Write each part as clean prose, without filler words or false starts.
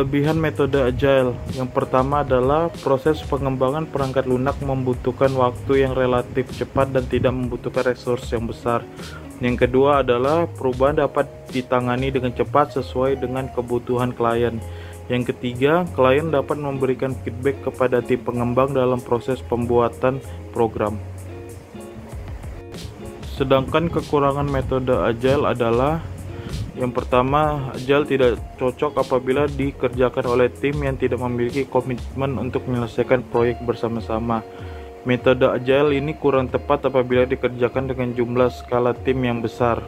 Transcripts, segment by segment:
Kelebihan metode Agile yang pertama adalah proses pengembangan perangkat lunak membutuhkan waktu yang relatif cepat dan tidak membutuhkan resource yang besar. Yang kedua adalah perubahan dapat ditangani dengan cepat sesuai dengan kebutuhan klien. Yang ketiga, klien dapat memberikan feedback kepada tim pengembang dalam proses pembuatan program. Sedangkan kekurangan metode Agile adalah yang pertama, Agile tidak cocok apabila dikerjakan oleh tim yang tidak memiliki komitmen untuk menyelesaikan proyek bersama-sama. Metode Agile ini kurang tepat apabila dikerjakan dengan jumlah skala tim yang besar.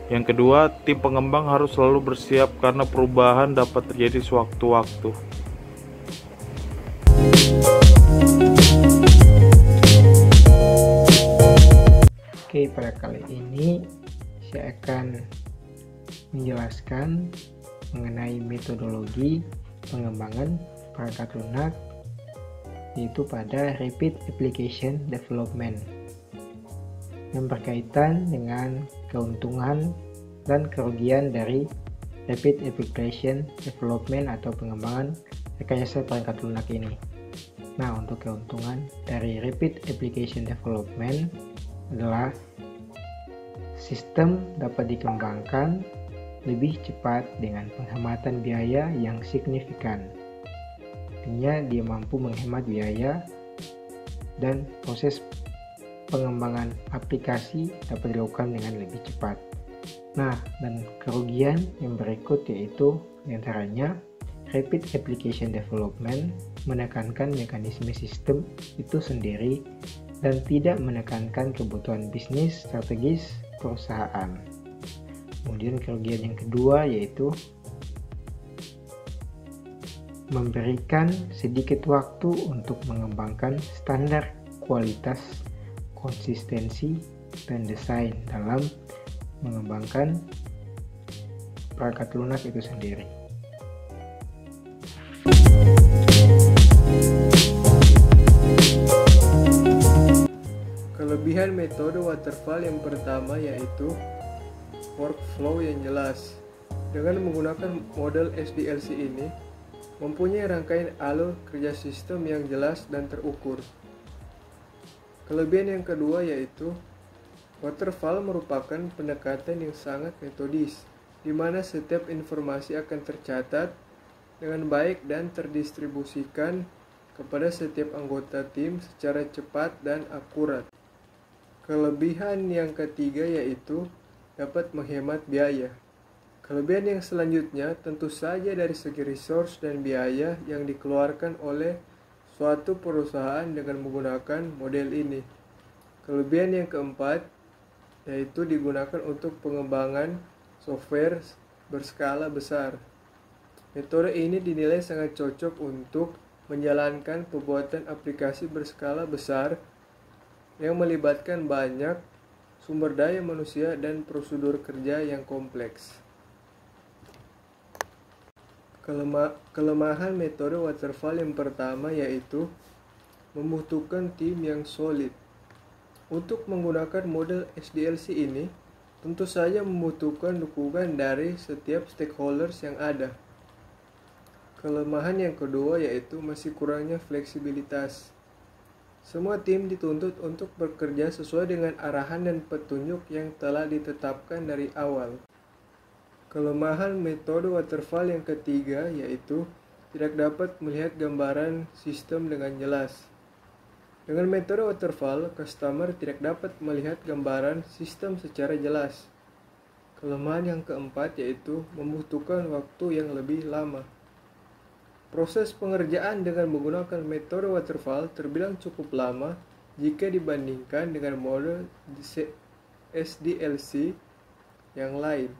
Yang kedua, tim pengembang harus selalu bersiap karena perubahan dapat terjadi sewaktu-waktu. Oke, pada kali ini saya akan menjelaskan mengenai metodologi pengembangan perangkat lunak, yaitu pada Rapid Application Development, yang berkaitan dengan keuntungan dan kerugian dari Rapid Application Development atau pengembangan rekayasa perangkat lunak ini. Nah, untuk keuntungan dari Rapid Application Development adalah sistem dapat dikembangkan lebih cepat dengan penghematan biaya yang signifikan. Artinya dia mampu menghemat biaya dan proses pengembangan aplikasi dapat dilakukan dengan lebih cepat. Nah, dan kerugian yang berikut yaitu diantaranya Rapid Application Development menekankan mekanisme sistem itu sendiri dan tidak menekankan kebutuhan bisnis strategis perusahaan. Kemudian kerugian yang kedua yaitu memberikan sedikit waktu untuk mengembangkan standar kualitas, konsistensi, dan desain dalam mengembangkan perangkat lunak itu sendiri. Kelebihan metode waterfall yang pertama yaitu workflow yang jelas. Dengan menggunakan model SDLC ini, mempunyai rangkaian alur kerja sistem yang jelas dan terukur. Kelebihan yang kedua yaitu waterfall merupakan pendekatan yang sangat metodis, di mana setiap informasi akan tercatat dengan baik dan terdistribusikan kepada setiap anggota tim secara cepat dan akurat. Kelebihan yang ketiga yaitu dapat menghemat biaya. Kelebihan yang selanjutnya tentu saja dari segi resource dan biaya yang dikeluarkan oleh suatu perusahaan dengan menggunakan model ini. Kelebihan yang keempat yaitu digunakan untuk pengembangan software berskala besar. Metode ini dinilai sangat cocok untuk menjalankan pembuatan aplikasi berskala besar yang melibatkan banyak sumber daya manusia dan prosedur kerja yang kompleks. Kelemahan metode waterfall yang pertama yaitu membutuhkan tim yang solid. Untuk menggunakan model SDLC ini, tentu saja membutuhkan dukungan dari setiap stakeholders yang ada. Kelemahan yang kedua yaitu masih kurangnya fleksibilitas. Semua tim dituntut untuk bekerja sesuai dengan arahan dan petunjuk yang telah ditetapkan dari awal. Kelemahan metode waterfall yang ketiga yaitu tidak dapat melihat gambaran sistem dengan jelas. Dengan metode waterfall, customer tidak dapat melihat gambaran sistem secara jelas. Kelemahan yang keempat yaitu membutuhkan waktu yang lebih lama. Proses pengerjaan dengan menggunakan metode waterfall terbilang cukup lama jika dibandingkan dengan model SDLC yang lain.